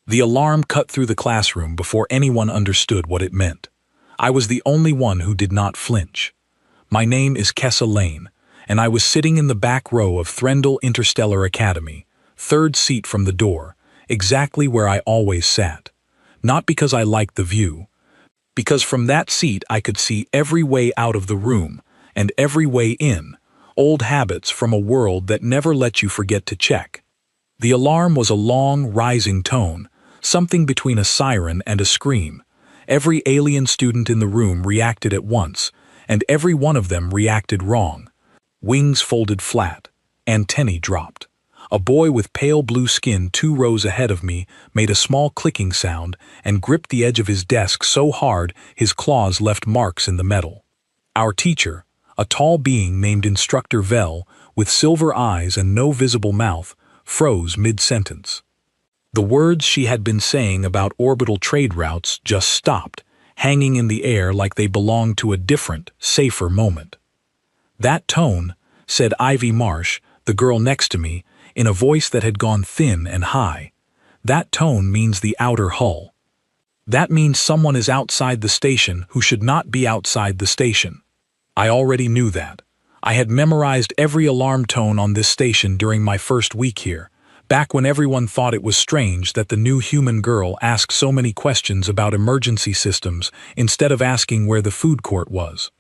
The alarm cut through the classroom before anyone understood what it meant. I was the only one who did not flinch. My name is Kessa Lane, and I was sitting in the back row of Threndel Interstellar Academy, third seat from the door, exactly where I always sat. Not because I liked the view, because from that seat I could see every way out of the room and every way in, old habits from a world that never let you forget to check. The alarm was a long, rising tone, something between a siren and a scream. Every alien student in the room reacted at once, and every one of them reacted wrong. Wings folded flat, antennae dropped. A boy with pale blue skin 2 rows ahead of me made a small clicking sound and gripped the edge of his desk so hard his claws left marks in the metal. Our teacher, a tall being named Instructor Vel, with silver eyes and no visible mouth, froze mid-sentence. The words she had been saying about orbital trade routes just stopped, hanging in the air like they belonged to a different, safer moment. "That tone," said Ivy Marsh, the girl next to me, in a voice that had gone thin and high. "That tone means the outer hull. That means someone is outside the station who should not be outside the station." I already knew that. I had memorized every alarm tone on this station during my first week here, back when everyone thought it was strange that the new human girl asked so many questions about emergency systems instead of asking where the food court was.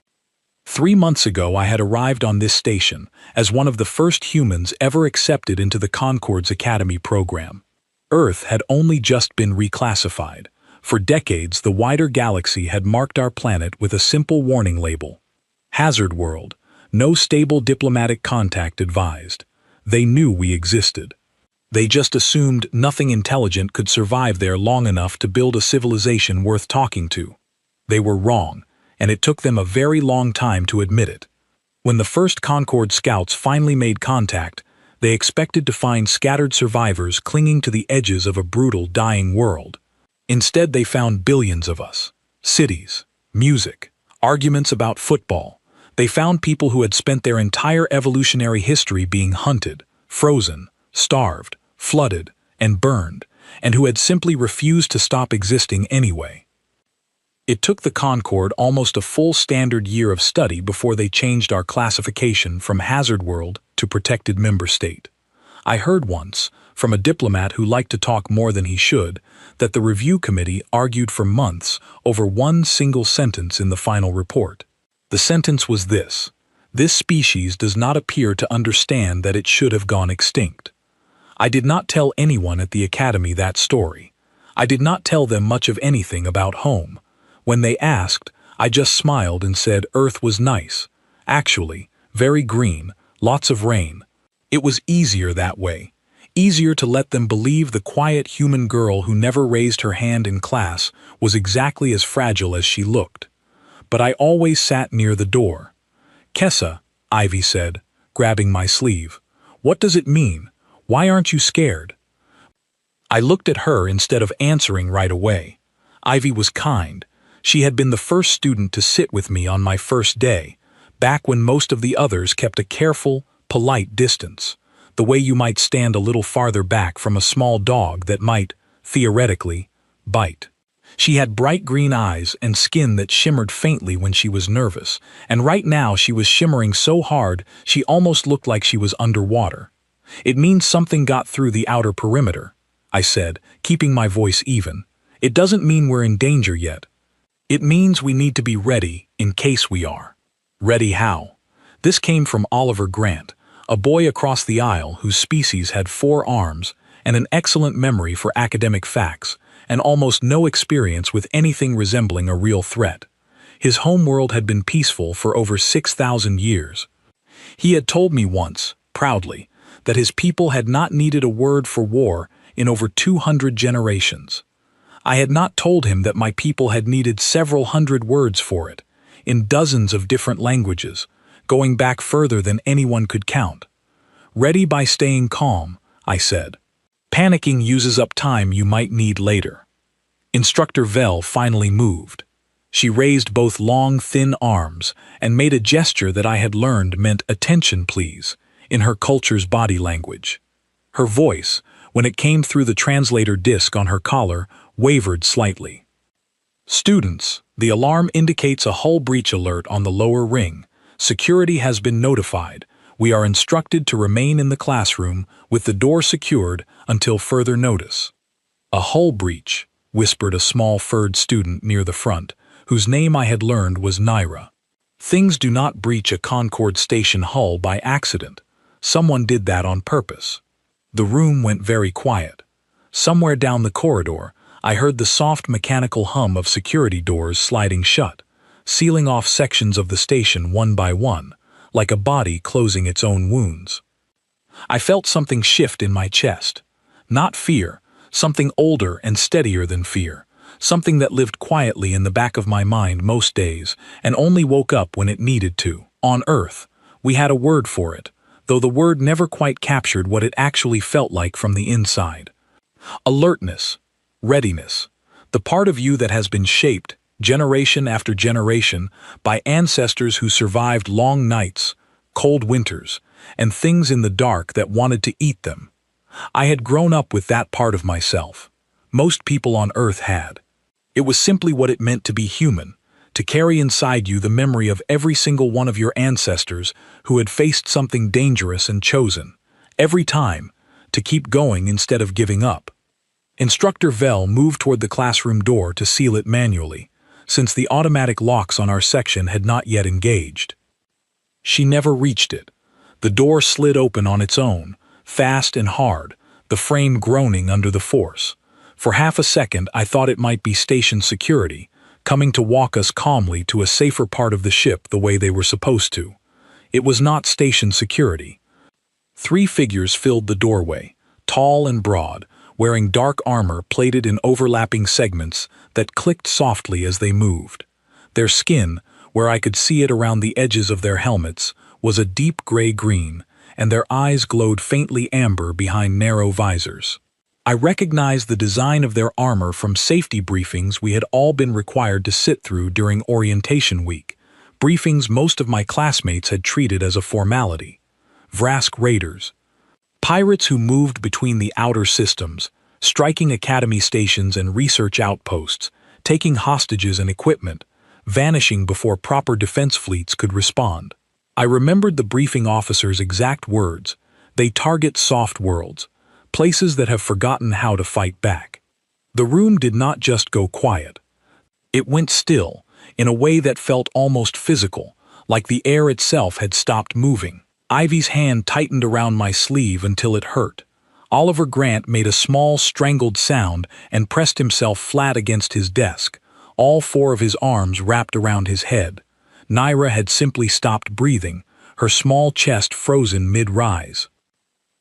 3 months ago I had arrived on this station as one of the first humans ever accepted into the Concord's Academy program. Earth had only just been reclassified. For decades the wider galaxy had marked our planet with a simple warning label. Hazard world, no stable diplomatic contact advised. They knew we existed. They just assumed nothing intelligent could survive there long enough to build a civilization worth talking to. They were wrong, and it took them a very long time to admit it. When the first Concord scouts finally made contact, they expected to find scattered survivors clinging to the edges of a brutal, dying world. Instead, they found billions of us. Cities, music, arguments about football. They found people who had spent their entire evolutionary history being hunted, frozen, starved, flooded, and burned, and who had simply refused to stop existing anyway. It took the Concord almost a full standard year of study before they changed our classification from hazard world to protected member state. I heard once, from a diplomat who liked to talk more than he should, that the review committee argued for months over one single sentence in the final report. The sentence was this: "This species does not appear to understand that it should have gone extinct." I did not tell anyone at the academy that story. I did not tell them much of anything about home. When they asked, I just smiled and said Earth was nice. Actually, very green, lots of rain. It was easier that way. Easier to let them believe the quiet human girl who never raised her hand in class was exactly as fragile as she looked. But I always sat near the door. "Kessa," Ivy said, grabbing my sleeve. "What does it mean? Why aren't you scared?" I looked at her instead of answering right away. Ivy was kind. She had been the first student to sit with me on my first day, back when most of the others kept a careful, polite distance, the way you might stand a little farther back from a small dog that might, theoretically, bite. She had bright green eyes and skin that shimmered faintly when she was nervous, and right now she was shimmering so hard she almost looked like she was underwater. "It means something got through the outer perimeter," I said, keeping my voice even. "It doesn't mean we're in danger yet. It means we need to be ready in case we are." "Ready how?" This came from Oliver Grant, a boy across the aisle whose species had 4 arms and an excellent memory for academic facts, and almost no experience with anything resembling a real threat. His homeworld had been peaceful for over 6,000 years. He had told me once, proudly, that his people had not needed a word for war in over 200 generations. I had not told him that my people had needed several hundred words for it, in dozens of different languages, going back further than anyone could count. "Ready by staying calm," I said. "Panicking uses up time you might need later." Instructor Vel finally moved. She raised both long, thin arms and made a gesture that I had learned meant "attention, please," in her culture's body language. Her voice, when it came through the translator disc on her collar, wavered slightly. Students, the alarm indicates a hull breach alert on the lower ring. Security has been notified. We are instructed to remain in the classroom with the door secured until further notice. A hull breach, whispered a small furred student near the front, whose name I had learned was Naira. Things do not breach a Concorde station hull by accident. Someone did that on purpose. The room went very quiet. Somewhere down the corridor, I heard the soft mechanical hum of security doors sliding shut, sealing off sections of the station one by one, like a body closing its own wounds. I felt something shift in my chest. Not fear, something older and steadier than fear, something that lived quietly in the back of my mind most days and only woke up when it needed to. On Earth, we had a word for it, though the word never quite captured what it actually felt like from the inside. Alertness. Readiness, the part of you that has been shaped, generation after generation, by ancestors who survived long nights, cold winters, and things in the dark that wanted to eat them. I had grown up with that part of myself. Most people on Earth had. It was simply what it meant to be human, to carry inside you the memory of every single one of your ancestors who had faced something dangerous and chosen, every time, to keep going instead of giving up. Instructor Vel moved toward the classroom door to seal it manually, since the automatic locks on our section had not yet engaged. She never reached it. The door slid open on its own, fast and hard, the frame groaning under the force. For half a second I thought it might be station security, coming to walk us calmly to a safer part of the ship the way they were supposed to. It was not station security. 3 figures filled the doorway, tall and broad, wearing dark armor plated in overlapping segments that clicked softly as they moved. Their skin, where I could see it around the edges of their helmets, was a deep gray-green, and their eyes glowed faintly amber behind narrow visors. I recognized the design of their armor from safety briefings we had all been required to sit through during orientation week, briefings most of my classmates had treated as a formality. Vrask Raiders. Pirates who moved between the outer systems, striking academy stations and research outposts, taking hostages and equipment, vanishing before proper defense fleets could respond. I remembered the briefing officer's exact words. They target soft worlds, places that have forgotten how to fight back. The room did not just go quiet. It went still, in a way that felt almost physical, like the air itself had stopped moving. Ivy's hand tightened around my sleeve until it hurt. Oliver Grant made a small, strangled sound and pressed himself flat against his desk, all 4 of his arms wrapped around his head. Naira had simply stopped breathing, her small chest frozen mid-rise.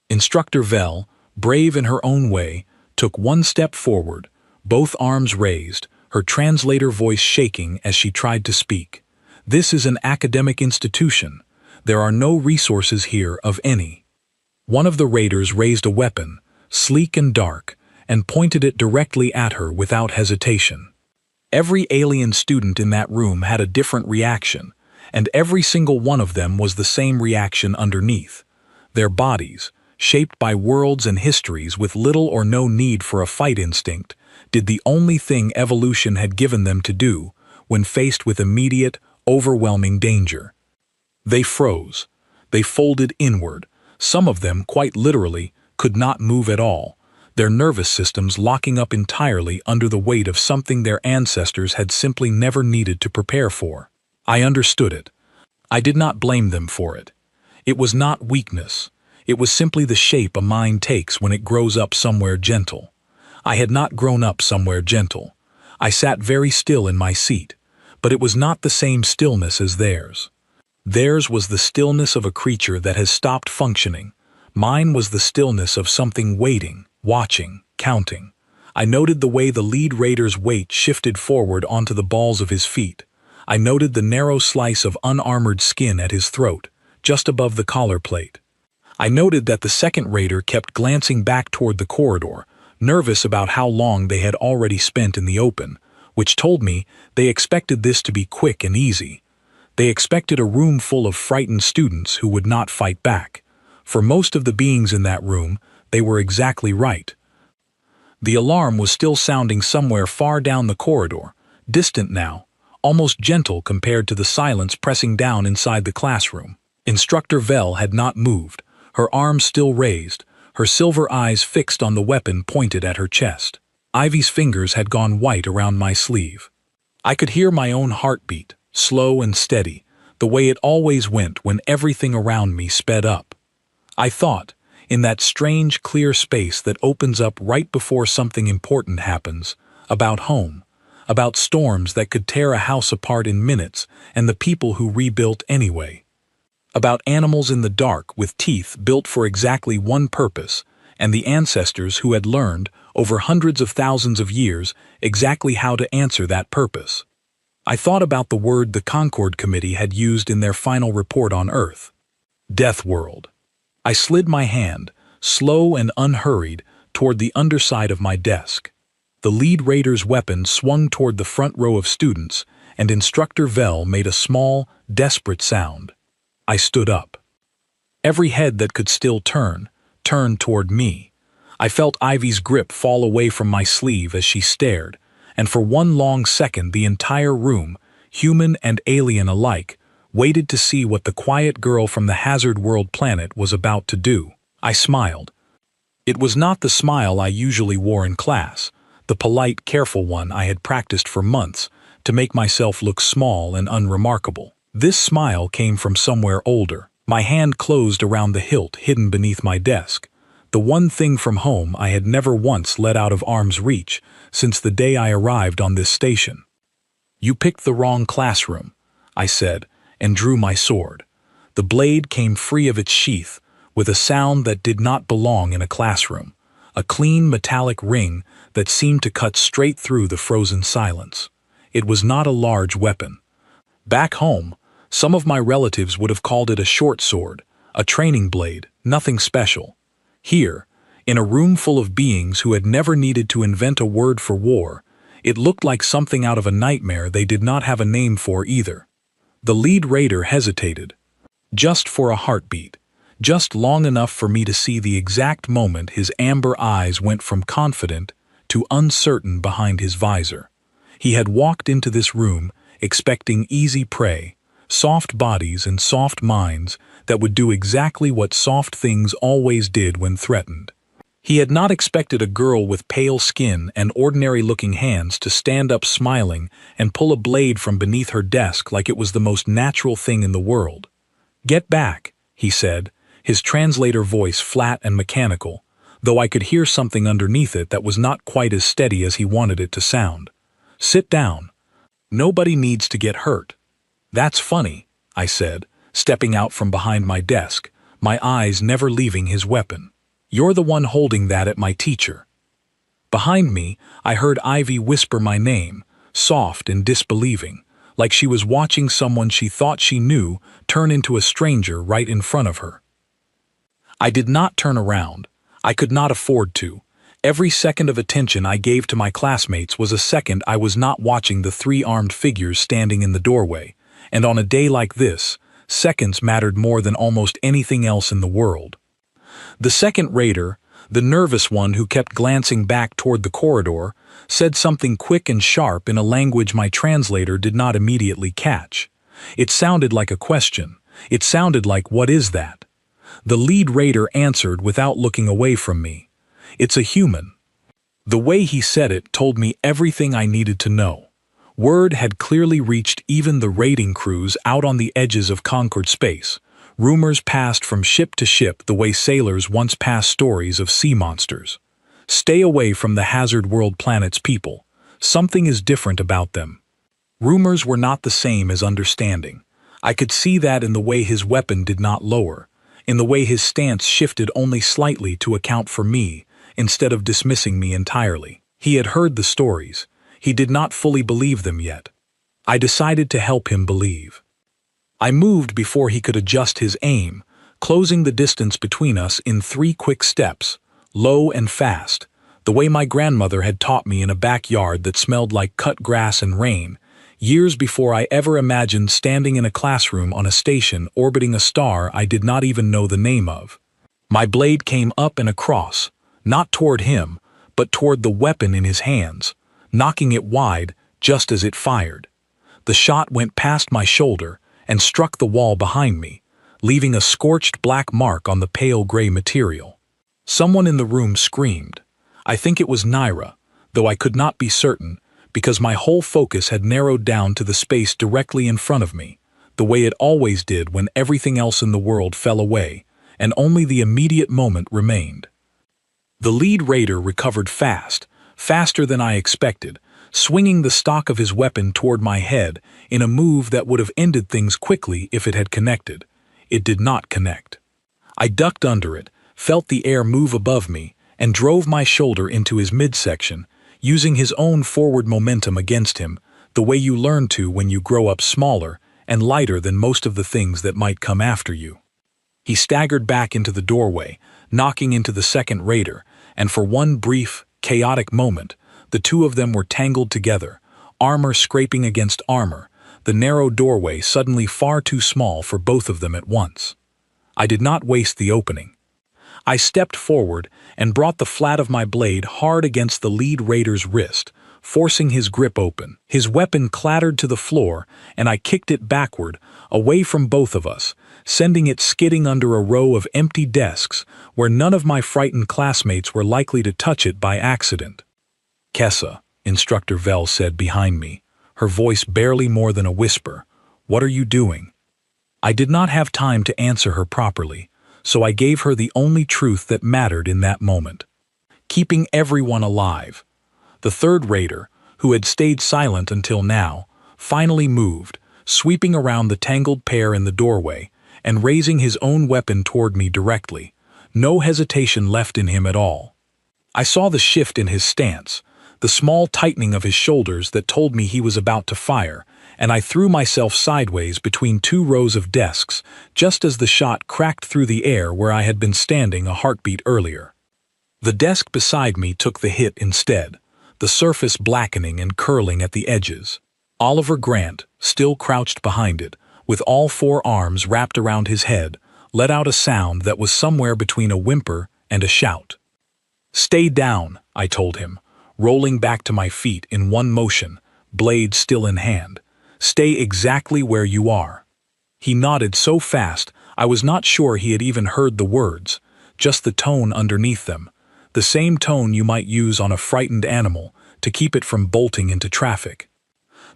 Instructor Vel, brave in her own way, took 1 step forward, both arms raised, her translator voice shaking as she tried to speak. This is an academic institution. There are no resources here of any. One of the raiders raised a weapon, sleek and dark, and pointed it directly at her without hesitation. Every alien student in that room had a different reaction, and every single one of them was the same reaction underneath. Their bodies, shaped by worlds and histories with little or no need for a fight instinct, did the only thing evolution had given them to do when faced with immediate, overwhelming danger. They froze. They folded inward. Some of them, quite literally, could not move at all, their nervous systems locking up entirely under the weight of something their ancestors had simply never needed to prepare for. I understood it. I did not blame them for it. It was not weakness. It was simply the shape a mind takes when it grows up somewhere gentle. I had not grown up somewhere gentle. I sat very still in my seat, but it was not the same stillness as theirs. Theirs was the stillness of a creature that has stopped functioning. Mine was the stillness of something waiting, watching, counting. I noted the way the lead raider's weight shifted forward onto the balls of his feet. I noted the narrow slice of unarmored skin at his throat, just above the collar plate. I noted that the second raider kept glancing back toward the corridor, nervous about how long they had already spent in the open, which told me they expected this to be quick and easy. They expected a room full of frightened students who would not fight back. For most of the beings in that room, They were exactly right. The alarm was still sounding somewhere far down the corridor, distant now, almost gentle compared to the silence pressing down inside the classroom. Instructor Vel had not moved, her arms still raised, her silver eyes fixed on the weapon pointed at her chest. Ivy's fingers had gone white around my sleeve. I could hear my own heartbeat, slow and steady, the way it always went when everything around me sped up. I thought, in that strange, clear space that opens up right before something important happens, about home, about storms that could tear a house apart in minutes and the people who rebuilt anyway. About animals in the dark with teeth built for exactly one purpose, and the ancestors who had learned, over hundreds of thousands of years, exactly how to answer that purpose. I thought about the word the Concord Committee had used in their final report on Earth. Deathworld. I slid my hand, slow and unhurried, toward the underside of my desk. The lead raider's weapon swung toward the front row of students, and Instructor Vel made a small, desperate sound. I stood up. Every head that could still turned toward me. I felt Ivy's grip fall away from my sleeve as she stared, and for one long second the entire room, human and alien alike, waited to see what the quiet girl from the Hazard World planet was about to do. I smiled. It was not the smile I usually wore in class, the polite, careful one I had practiced for months to make myself look small and unremarkable. This smile came from somewhere older. My hand closed around the hilt hidden beneath my desk, the one thing from home I had never once let out of arm's reach since the day I arrived on this station. "You picked the wrong classroom," I said, and drew my sword. The blade came free of its sheath, with a sound that did not belong in a classroom, a clean metallic ring that seemed to cut straight through the frozen silence. It was not a large weapon. Back home, some of my relatives would have called it a short sword, a training blade, nothing special. Here, in a room full of beings who had never needed to invent a word for war, it looked like something out of a nightmare they did not have a name for either. The lead raider hesitated, just for a heartbeat, just long enough for me to see the exact moment his amber eyes went from confident to uncertain behind his visor. He had walked into this room expecting easy prey, soft bodies and soft minds that would do exactly what soft things always did when threatened. He had not expected a girl with pale skin and ordinary-looking hands to stand up smiling and pull a blade from beneath her desk like it was the most natural thing in the world. "Get back," he said, his translator voice flat and mechanical, though I could hear something underneath it that was not quite as steady as he wanted it to sound. "Sit down. Nobody needs to get hurt." "That's funny," I said, stepping out from behind my desk, my eyes never leaving his weapon. "You're the one holding that at my teacher." Behind me, I heard Ivy whisper my name, soft and disbelieving, like she was watching someone she thought she knew turn into a stranger right in front of her. I did not turn around. I could not afford to. Every second of attention I gave to my classmates was a second I was not watching the three armed figures standing in the doorway, and on a day like this, seconds mattered more than almost anything else in the world. The second raider, the nervous one who kept glancing back toward the corridor, said something quick and sharp in a language my translator did not immediately catch. It sounded like a question. It sounded like, "What is that?" The lead raider answered without looking away from me. "It's a human." The way he said it told me everything I needed to know. Word had clearly reached even the raiding crews out on the edges of Concord space. Rumors passed from ship to ship the way sailors once passed stories of sea monsters. "Stay away from the Hazard World planet's people. Something is different about them." Rumors were not the same as understanding. I could see that in the way his weapon did not lower, in the way his stance shifted only slightly to account for me, instead of dismissing me entirely. He had heard the stories. He did not fully believe them yet. I decided to help him believe. I moved before he could adjust his aim, closing the distance between us in 3 quick steps, low and fast, the way my grandmother had taught me in a backyard that smelled like cut grass and rain, years before I ever imagined standing in a classroom on a station orbiting a star I did not even know the name of. My blade came up and across, not toward him, but toward the weapon in his hands, knocking it wide just as it fired. The shot went past my shoulder and struck the wall behind me, leaving a scorched black mark on the pale gray material. Someone in the room screamed. I think it was Naira, though I could not be certain, because my whole focus had narrowed down to the space directly in front of me, the way it always did when everything else in the world fell away, and only the immediate moment remained. The lead raider recovered fast, faster than I expected, swinging the stock of his weapon toward my head in a move that would have ended things quickly if it had connected. It did not connect. I ducked under it, felt the air move above me, and drove my shoulder into his midsection, using his own forward momentum against him, the way you learn to when you grow up smaller and lighter than most of the things that might come after you. He staggered back into the doorway, knocking into the second raider, and for one brief, chaotic moment, the two of them were tangled together, armor scraping against armor, the narrow doorway suddenly far too small for both of them at once. I did not waste the opening. I stepped forward and brought the flat of my blade hard against the lead raider's wrist, forcing his grip open. His weapon clattered to the floor, and I kicked it backward, away from both of us, sending it skidding under a row of empty desks where none of my frightened classmates were likely to touch it by accident. "Kessa," Instructor Vel said behind me, her voice barely more than a whisper, "what are you doing?" I did not have time to answer her properly, so I gave her the only truth that mattered in that moment. Keeping everyone alive. The third raider, who had stayed silent until now, finally moved, sweeping around the tangled pair in the doorway and raising his own weapon toward me directly, no hesitation left in him at all. I saw the shift in his stance, the small tightening of his shoulders that told me he was about to fire, and I threw myself sideways between two rows of desks just as the shot cracked through the air where I had been standing a heartbeat earlier. The desk beside me took the hit instead, the surface blackening and curling at the edges. Oliver Grant, still crouched behind it, with all four arms wrapped around his head, let out a sound that was somewhere between a whimper and a shout. "Stay down," I told him, rolling back to my feet in one motion, blade still in hand. "Stay exactly where you are." He nodded so fast I was not sure he had even heard the words, just the tone underneath them, the same tone you might use on a frightened animal to keep it from bolting into traffic.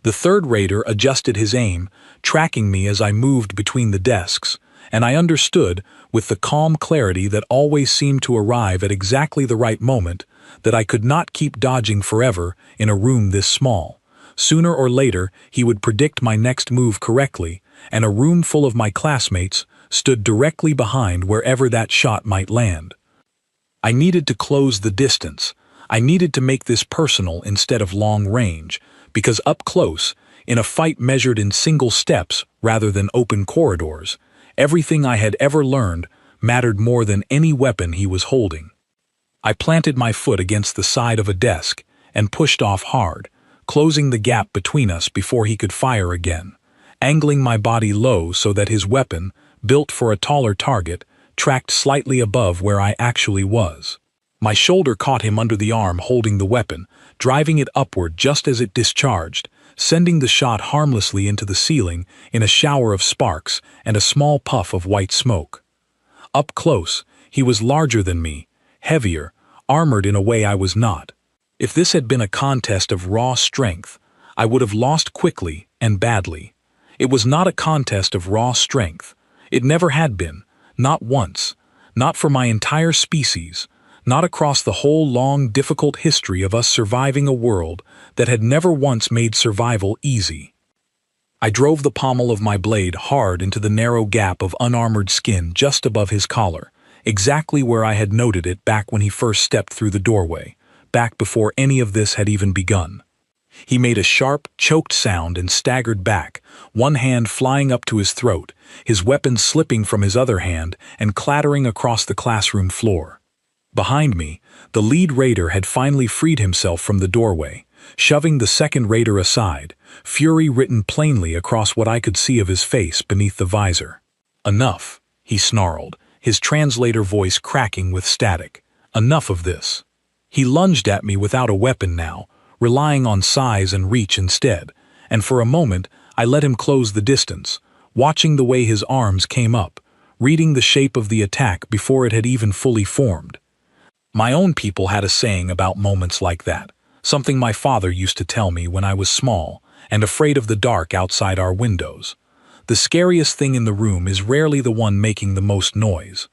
The third raider adjusted his aim, tracking me as I moved between the desks, and I understood, with the calm clarity that always seemed to arrive at exactly the right moment, that I could not keep dodging forever in a room this small. Sooner or later, he would predict my next move correctly, and a room full of my classmates stood directly behind wherever that shot might land. I needed to close the distance. I needed to make this personal instead of long range, because up close, in a fight measured in single steps rather than open corridors, everything I had ever learned mattered more than any weapon he was holding. I planted my foot against the side of a desk and pushed off hard, closing the gap between us before he could fire again, angling my body low so that his weapon, built for a taller target, tracked slightly above where I actually was. My shoulder caught him under the arm holding the weapon, driving it upward just as it discharged, sending the shot harmlessly into the ceiling in a shower of sparks and a small puff of white smoke. Up close, he was larger than me, heavier, armored in a way I was not. If this had been a contest of raw strength, I would have lost quickly and badly. It was not a contest of raw strength. It never had been, not once, not for my entire species, not across the whole long, difficult history of us surviving a world that had never once made survival easy. I drove the pommel of my blade hard into the narrow gap of unarmored skin just above his collar, exactly where I had noted it back when he first stepped through the doorway, back before any of this had even begun. He made a sharp, choked sound and staggered back, one hand flying up to his throat, his weapon slipping from his other hand and clattering across the classroom floor. Behind me, the lead raider had finally freed himself from the doorway, shoving the second raider aside, fury written plainly across what I could see of his face beneath the visor. "Enough," he snarled, his translator voice cracking with static. Enough of this. He lunged at me without a weapon now, relying on size and reach instead, and for a moment I let him close the distance, watching the way his arms came up, reading the shape of the attack before it had even fully formed. My own people had a saying about moments like that, something my father used to tell me when I was small and afraid of the dark outside our windows. The scariest thing in the room is rarely the one making the most noise.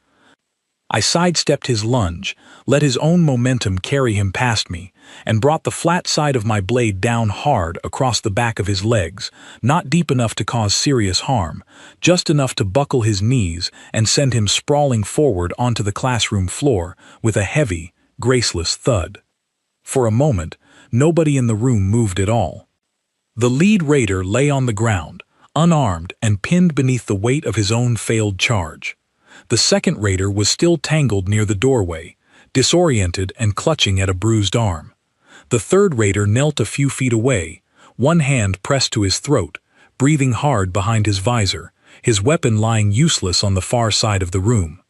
I sidestepped his lunge, let his own momentum carry him past me, and brought the flat side of my blade down hard across the back of his legs, not deep enough to cause serious harm, just enough to buckle his knees and send him sprawling forward onto the classroom floor with a heavy, graceless thud. For a moment, nobody in the room moved at all. The lead raider lay on the ground, unarmed and pinned beneath the weight of his own failed charge. The second raider was still tangled near the doorway, disoriented and clutching at a bruised arm. The third raider knelt a few feet away, one hand pressed to his throat, breathing hard behind his visor, his weapon lying useless on the far side of the room.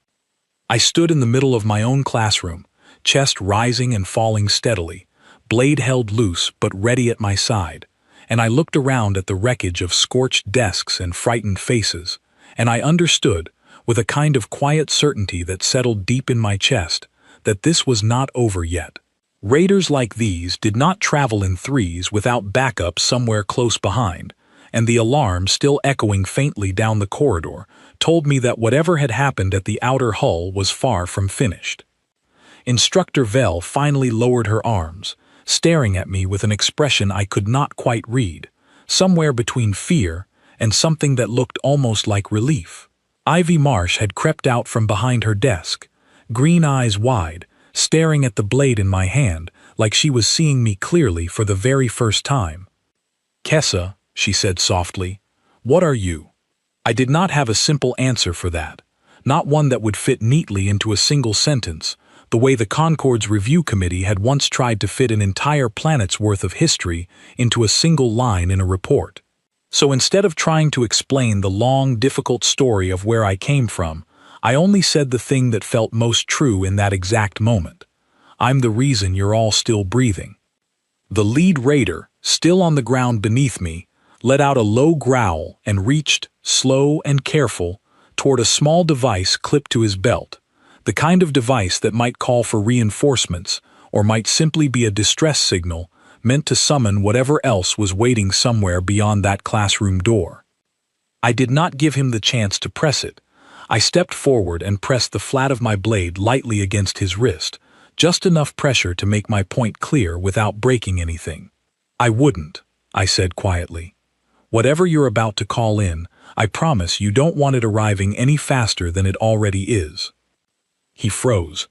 I stood in the middle of my own classroom, chest rising and falling steadily, blade held loose but ready at my side, and I looked around at the wreckage of scorched desks and frightened faces, and I understood, with a kind of quiet certainty that settled deep in my chest, that this was not over yet. Raiders like these did not travel in threes without backup somewhere close behind, and the alarm still echoing faintly down the corridor told me that whatever had happened at the outer hull was far from finished. Instructor Vell finally lowered her arms, staring at me with an expression I could not quite read, somewhere between fear and something that looked almost like relief. Ivy Marsh had crept out from behind her desk, green eyes wide, staring at the blade in my hand like she was seeing me clearly for the very first time. "Kessa," she said softly, "what are you?" I did not have a simple answer for that, not one that would fit neatly into a single sentence, the way the Concord's Review Committee had once tried to fit an entire planet's worth of history into a single line in a report. So instead of trying to explain the long, difficult story of where I came from, I only said the thing that felt most true in that exact moment. I'm the reason you're all still breathing. The lead raider, still on the ground beneath me, let out a low growl and reached, slow and careful, toward a small device clipped to his belt, the kind of device that might call for reinforcements or might simply be a distress signal meant to summon whatever else was waiting somewhere beyond that classroom door. I did not give him the chance to press it. I stepped forward and pressed the flat of my blade lightly against his wrist, just enough pressure to make my point clear without breaking anything. "I wouldn't," I said quietly. "Whatever you're about to call in, I promise you don't want it arriving any faster than it already is." He froze,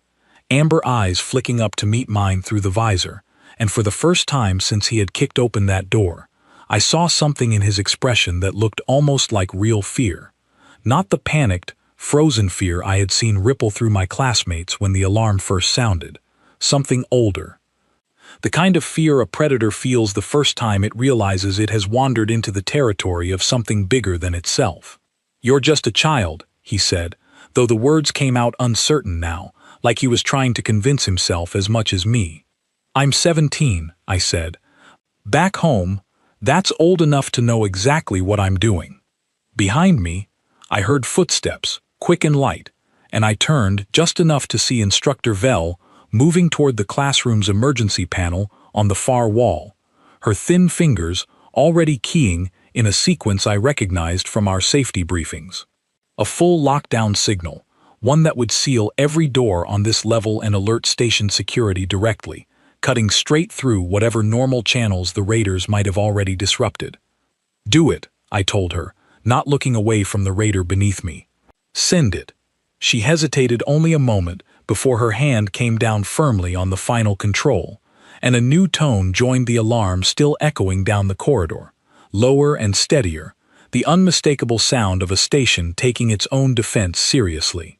amber eyes flicking up to meet mine through the visor, and for the first time since he had kicked open that door, I saw something in his expression that looked almost like real fear. Not the panicked, frozen fear I had seen ripple through my classmates when the alarm first sounded. Something older. The kind of fear a predator feels the first time it realizes it has wandered into the territory of something bigger than itself. "You're just a child," he said, though the words came out uncertain now, like he was trying to convince himself as much as me. "I'm 17, I said. "Back home, that's old enough to know exactly what I'm doing." Behind me, I heard footsteps, quick and light, and I turned just enough to see Instructor Vell moving toward the classroom's emergency panel on the far wall, her thin fingers already keying in a sequence I recognized from our safety briefings. A full lockdown signal, one that would seal every door on this level and alert station security directly, cutting straight through whatever normal channels the raiders might have already disrupted. "Do it," I told her, not looking away from the raider beneath me. "Send it." She hesitated only a moment before her hand came down firmly on the final control, and a new tone joined the alarm still echoing down the corridor, lower and steadier, the unmistakable sound of a station taking its own defense seriously.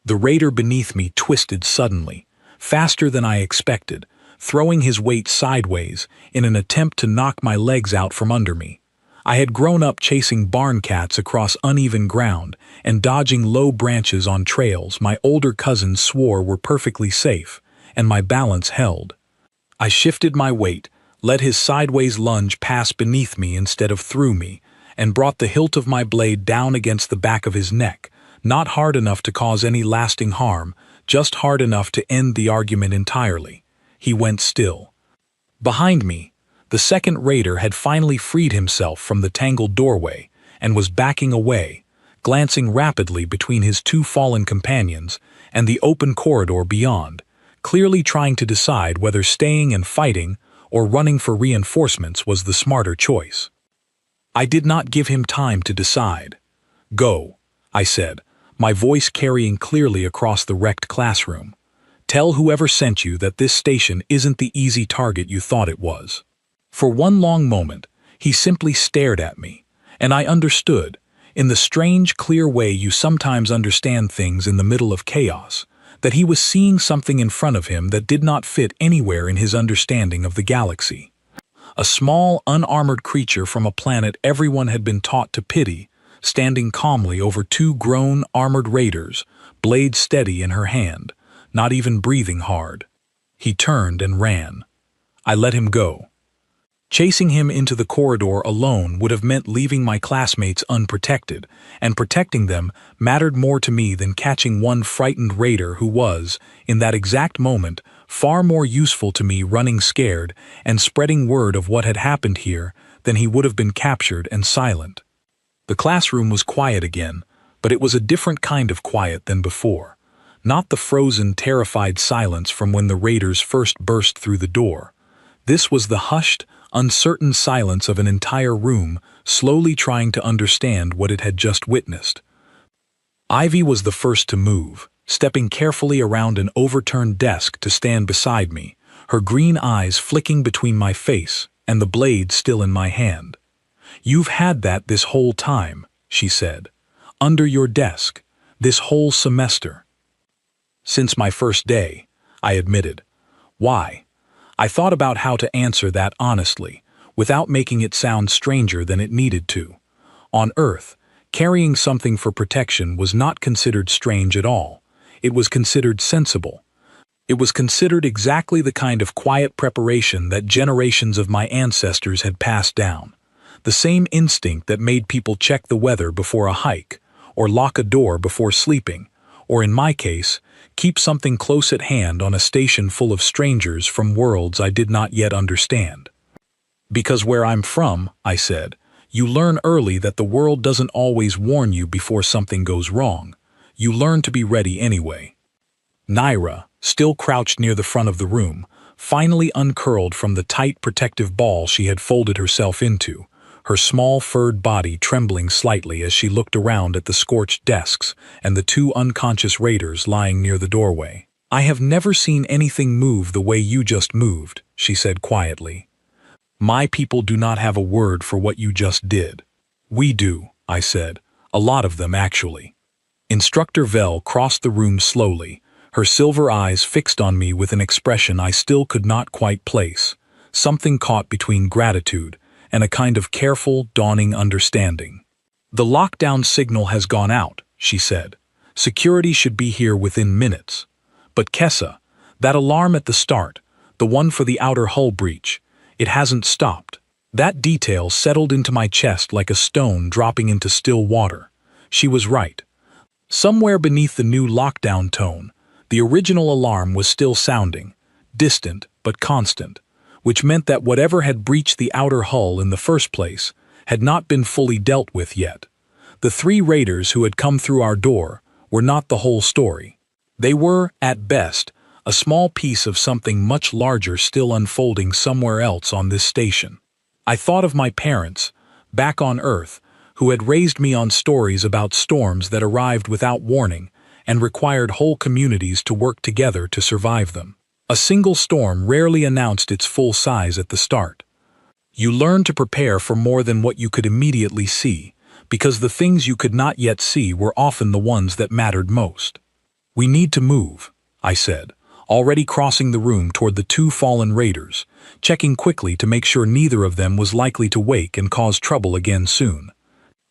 The raider beneath me twisted suddenly, faster than I expected, throwing his weight sideways in an attempt to knock my legs out from under me. I had grown up chasing barn cats across uneven ground and dodging low branches on trails my older cousins swore were perfectly safe, and my balance held. I shifted my weight, let his sideways lunge pass beneath me instead of through me, and brought the hilt of my blade down against the back of his neck, not hard enough to cause any lasting harm, just hard enough to end the argument entirely. He went still. Behind me, the second raider had finally freed himself from the tangled doorway and was backing away, glancing rapidly between his two fallen companions and the open corridor beyond, clearly trying to decide whether staying and fighting or running for reinforcements was the smarter choice. I did not give him time to decide. "Go," I said, my voice carrying clearly across the wrecked classroom. "Tell whoever sent you that this station isn't the easy target you thought it was." For one long moment, he simply stared at me, and I understood, in the strange, clear way you sometimes understand things in the middle of chaos, that he was seeing something in front of him that did not fit anywhere in his understanding of the galaxy. A small, unarmored creature from a planet everyone had been taught to pity, standing calmly over two grown, armored raiders, blade steady in her hand, not even breathing hard. He turned and ran. I let him go. Chasing him into the corridor alone would have meant leaving my classmates unprotected, and protecting them mattered more to me than catching one frightened raider who was, in that exact moment, far more useful to me running scared and spreading word of what had happened here than he would have been captured and silent. The classroom was quiet again, but it was a different kind of quiet than before. Not the frozen, terrified silence from when the raiders first burst through the door. This was the hushed, uncertain silence of an entire room slowly trying to understand what it had just witnessed. Ivy was the first to move, stepping carefully around an overturned desk to stand beside me, her green eyes flicking between my face and the blade still in my hand. "You've had that this whole time," she said. "Under your desk, this whole semester." "Since my first day," I admitted. "Why?" I thought about how to answer that honestly, without making it sound stranger than it needed to. On Earth, carrying something for protection was not considered strange at all. It was considered sensible. It was considered exactly the kind of quiet preparation that generations of my ancestors had passed down. The same instinct that made people check the weather before a hike, or lock a door before sleeping, or in my case, keep something close at hand on a station full of strangers from worlds I did not yet understand. "Because where I'm from," I said, "you learn early that the world doesn't always warn you before something goes wrong. You learn to be ready anyway." Naira, still crouched near the front of the room, finally uncurled from the tight protective ball she had folded herself into, her small furred body trembling slightly as she looked around at the scorched desks and the two unconscious raiders lying near the doorway. "I have never seen anything move the way you just moved," she said quietly. "My people do not have a word for what you just did." "We do," I said. "A lot of them, actually." Instructor Vel crossed the room slowly, her silver eyes fixed on me with an expression I still could not quite place, something caught between gratitude and a kind of careful, dawning understanding. "The lockdown signal has gone out," she said. "Security should be here within minutes. But Kessa, that alarm at the start, the one for the outer hull breach, it hasn't stopped." That detail settled into my chest like a stone dropping into still water. She was right. Somewhere beneath the new lockdown tone, the original alarm was still sounding, distant but constant, which meant that whatever had breached the outer hull in the first place had not been fully dealt with yet. The three raiders who had come through our door were not the whole story. They were, at best, a small piece of something much larger still unfolding somewhere else on this station. I thought of my parents, back on Earth, who had raised me on stories about storms that arrived without warning and required whole communities to work together to survive them. A single storm rarely announced its full size at the start. You learned to prepare for more than what you could immediately see, because the things you could not yet see were often the ones that mattered most. "We need to move," I said, already crossing the room toward the two fallen raiders, checking quickly to make sure neither of them was likely to wake and cause trouble again soon.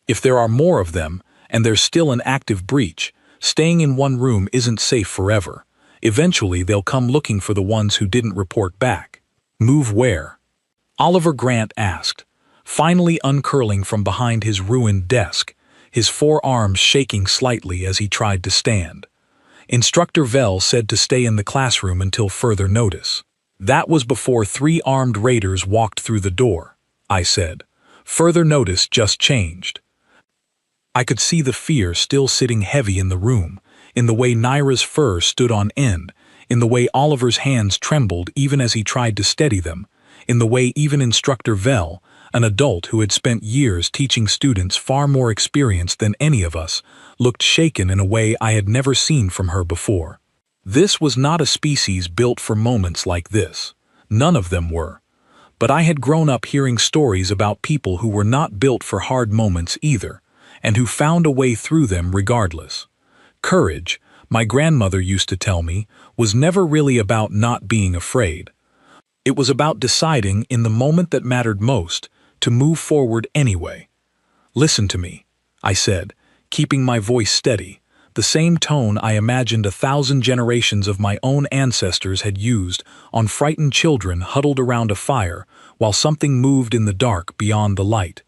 If there are more of them, and there's still an active breach, staying in one room isn't safe forever. Eventually they'll come looking for the ones who didn't report back. Move where? Oliver Grant asked, finally uncurling from behind his ruined desk, his forearms shaking slightly as he tried to stand. Instructor Vell said to stay in the classroom until further notice. That was before 3 armed raiders walked through the door, I said. Further notice just changed. I could see the fear still sitting heavy in the room, in the way Naira's fur stood on end, in the way Oliver's hands trembled even as he tried to steady them, in the way even Instructor Vell, an adult who had spent years teaching students far more experienced than any of us, looked shaken in a way I had never seen from her before. This was not a species built for moments like this. None of them were. But I had grown up hearing stories about people who were not built for hard moments either, and who found a way through them regardless. Courage, my grandmother used to tell me, was never really about not being afraid. It was about deciding in the moment that mattered most to move forward anyway. Listen to me, I said, keeping my voice steady, the same tone I imagined 1,000 generations of my own ancestors had used on frightened children huddled around a fire while something moved in the dark beyond the light.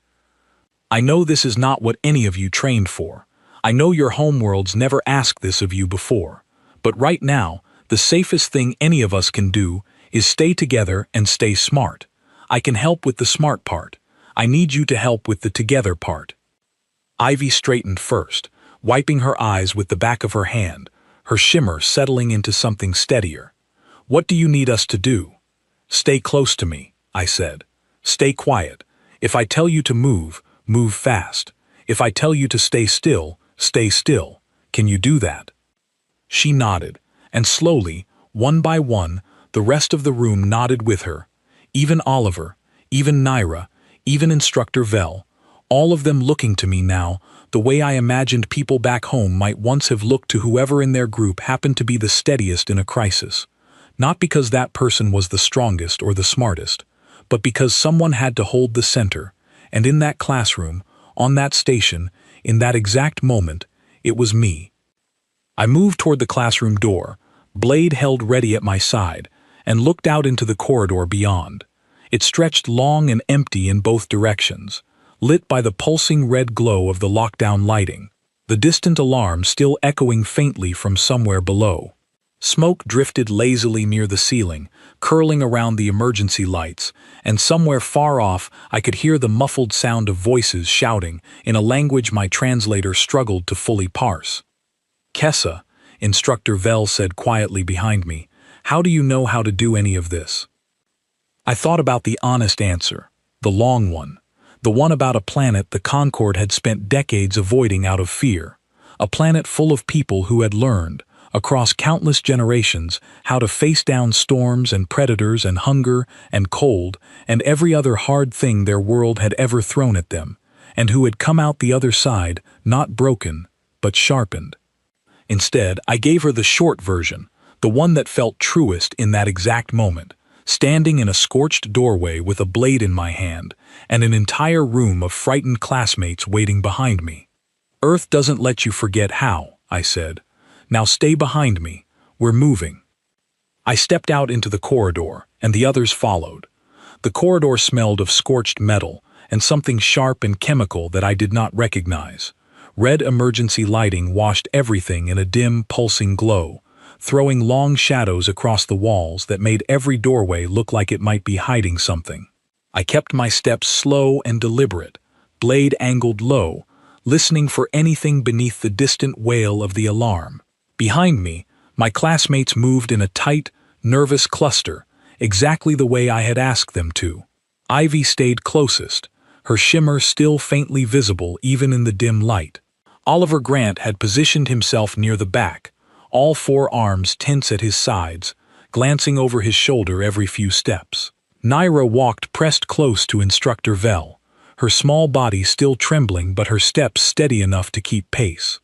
I know this is not what any of you trained for. I know your homeworlds never asked this of you before. But right now, the safest thing any of us can do is stay together and stay smart. I can help with the smart part. I need you to help with the together part. Ivy straightened first, wiping her eyes with the back of her hand, her shimmer settling into something steadier. What do you need us to do? Stay close to me, I said. Stay quiet. If I tell you to move, move fast. If I tell you to stay still, stay still. Can you do that? She nodded, and slowly, one by one, the rest of the room nodded with her. Even Oliver, even Naira, even Instructor Vell, all of them looking to me now, the way I imagined people back home might once have looked to whoever in their group happened to be the steadiest in a crisis. Not because that person was the strongest or the smartest, but because someone had to hold the center, and in that classroom, on that station, in that exact moment, it was me. I moved toward the classroom door, blade held ready at my side, and looked out into the corridor beyond. It stretched long and empty in both directions, lit by the pulsing red glow of the lockdown lighting, the distant alarm still echoing faintly from somewhere below. Smoke drifted lazily near the ceiling, curling around the emergency lights, and somewhere far off I could hear the muffled sound of voices shouting in a language my translator struggled to fully parse. Kessa, Instructor Vell said quietly behind me, how do you know how to do any of this? I thought about the honest answer, the long one, the one about a planet the Concord had spent decades avoiding out of fear, a planet full of people who had learned, across countless generations, how to face down storms and predators and hunger and cold and every other hard thing their world had ever thrown at them, and who had come out the other side not broken, but sharpened. Instead, I gave her the short version, the one that felt truest in that exact moment, standing in a scorched doorway with a blade in my hand and an entire room of frightened classmates waiting behind me. Earth doesn't let you forget how, I said. Now stay behind me. We're moving. I stepped out into the corridor, and the others followed. The corridor smelled of scorched metal and something sharp and chemical that I did not recognize. Red emergency lighting washed everything in a dim, pulsing glow, throwing long shadows across the walls that made every doorway look like it might be hiding something. I kept my steps slow and deliberate, blade angled low, listening for anything beneath the distant wail of the alarm. Behind me, my classmates moved in a tight, nervous cluster, exactly the way I had asked them to. Ivy stayed closest, her shimmer still faintly visible even in the dim light. Oliver Grant had positioned himself near the back, all 4 arms tense at his sides, glancing over his shoulder every few steps. Naira walked pressed close to Instructor Vell, her small body still trembling but her steps steady enough to keep pace.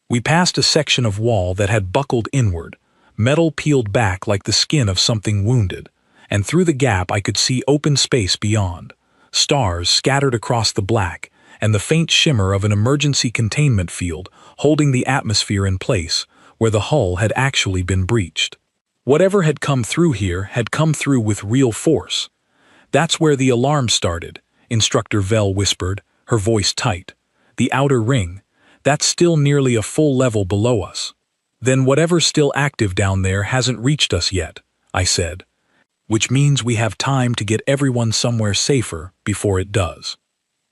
We passed a section of wall that had buckled inward, metal peeled back like the skin of something wounded, and through the gap I could see open space beyond, stars scattered across the black, and the faint shimmer of an emergency containment field holding the atmosphere in place where the hull had actually been breached. Whatever had come through here had come through with real force. "That's where the alarm started," Instructor Vell whispered, her voice tight. "The outer ring, that's still nearly a full level below us." "Then whatever's still active down there hasn't reached us yet," I said. "Which means we have time to get everyone somewhere safer before it does."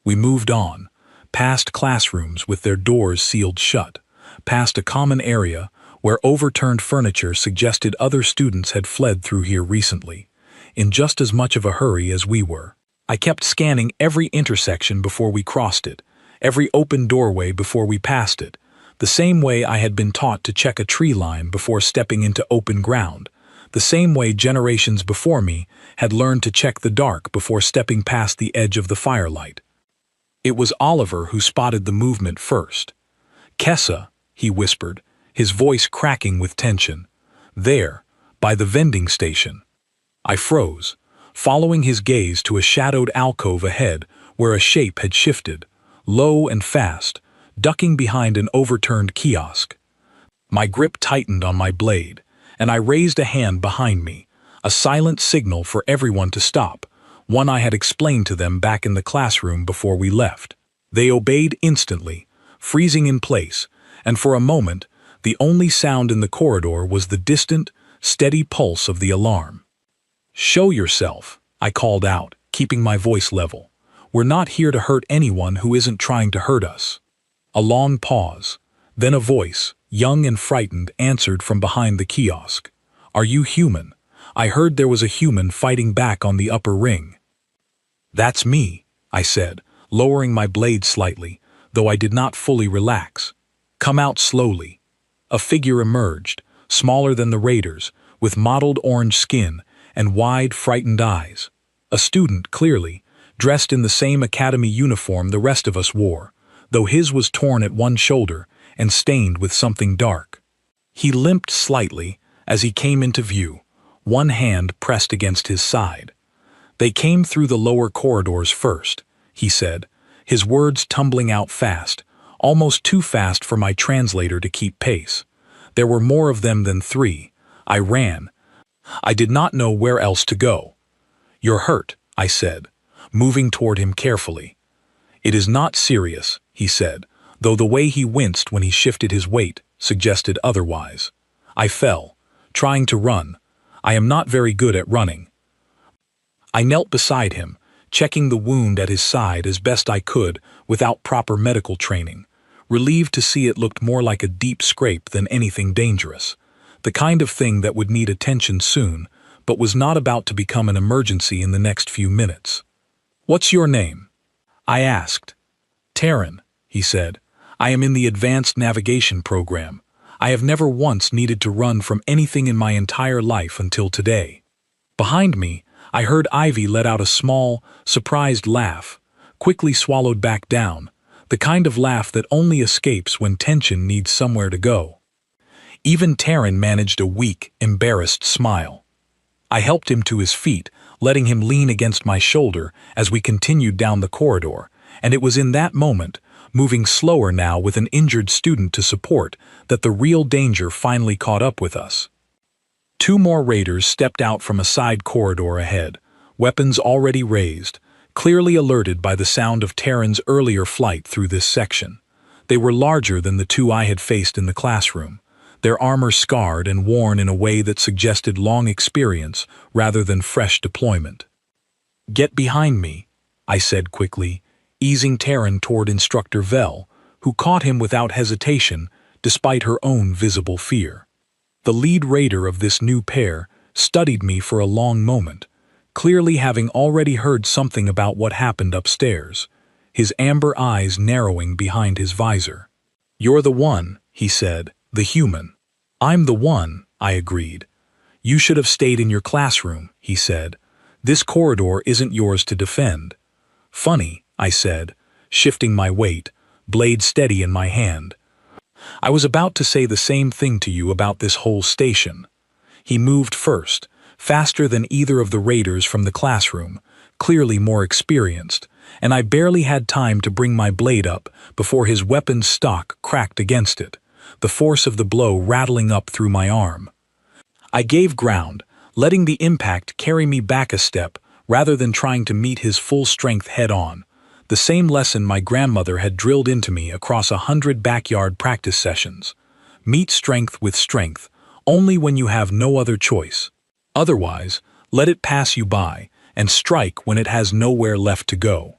We moved on, past classrooms with their doors sealed shut, past a common area where overturned furniture suggested other students had fled through here recently, in just as much of a hurry as we were. I kept scanning every intersection before we crossed it, every open doorway before we passed it, the same way I had been taught to check a tree line before stepping into open ground, the same way generations before me had learned to check the dark before stepping past the edge of the firelight. It was Oliver who spotted the movement first. "Kessa," he whispered, his voice cracking with tension. "There, by the vending station." I froze, following his gaze to a shadowed alcove ahead where a shape had shifted, low and fast, ducking behind an overturned kiosk. My grip tightened on my blade, and I raised a hand behind me, a silent signal for everyone to stop, one I had explained to them back in the classroom before we left. They obeyed instantly, freezing in place, and for a moment, the only sound in the corridor was the distant, steady pulse of the alarm. "Show yourself," I called out, keeping my voice level. "We're not here to hurt anyone who isn't trying to hurt us." A long pause, then a voice, young and frightened, answered from behind the kiosk. "Are you human? I heard there was a human fighting back on the upper ring." "That's me," I said, lowering my blade slightly, though I did not fully relax. "Come out slowly." A figure emerged, smaller than the raiders, with mottled orange skin and wide, frightened eyes. A student, clearly, dressed in the same academy uniform the rest of us wore, though his was torn at one shoulder and stained with something dark. He limped slightly as he came into view, one hand pressed against his side. "They came through the lower corridors first," he said, his words tumbling out fast, almost too fast for my translator to keep pace. "There were more of them than three. I ran. I did not know where else to go." "You're hurt," I said, moving toward him carefully. "It is not serious," he said, though the way he winced when he shifted his weight suggested otherwise. "I fell, trying to run. I am not very good at running." I knelt beside him, checking the wound at his side as best I could without proper medical training, relieved to see it looked more like a deep scrape than anything dangerous, the kind of thing that would need attention soon, but was not about to become an emergency in the next few minutes. "What's your name?" I asked. "Taryn," he said. "I am in the advanced navigation program. I have never once needed to run from anything in my entire life until today." Behind me, I heard Ivy let out a small, surprised laugh, quickly swallowed back down, the kind of laugh that only escapes when tension needs somewhere to go. Even Taryn managed a weak, embarrassed smile. I helped him to his feet, letting him lean against my shoulder as we continued down the corridor, and it was in that moment, moving slower now with an injured student to support, that the real danger finally caught up with us. Two more raiders stepped out from a side corridor ahead, weapons already raised, clearly alerted by the sound of Taryn's earlier flight through this section. They were larger than the two I had faced in the classroom, their armor scarred and worn in a way that suggested long experience rather than fresh deployment. "Get behind me," I said quickly, easing Taryn toward Instructor Vell, who caught him without hesitation despite her own visible fear. The lead raider of this new pair studied me for a long moment, clearly having already heard something about what happened upstairs, his amber eyes narrowing behind his visor. "You're the one," he said, "the human." "I'm the one," I agreed. "You should have stayed in your classroom," he said. "This corridor isn't yours to defend." "Funny," I said, shifting my weight, blade steady in my hand. "I was about to say the same thing to you about this whole station." He moved first, faster than either of the raiders from the classroom, clearly more experienced, and I barely had time to bring my blade up before his weapon's stock cracked against it, the force of the blow rattling up through my arm. I gave ground, letting the impact carry me back a step rather than trying to meet his full strength head-on, the same lesson my grandmother had drilled into me across 100 backyard practice sessions. Meet strength with strength, only when you have no other choice. Otherwise, let it pass you by, and strike when it has nowhere left to go.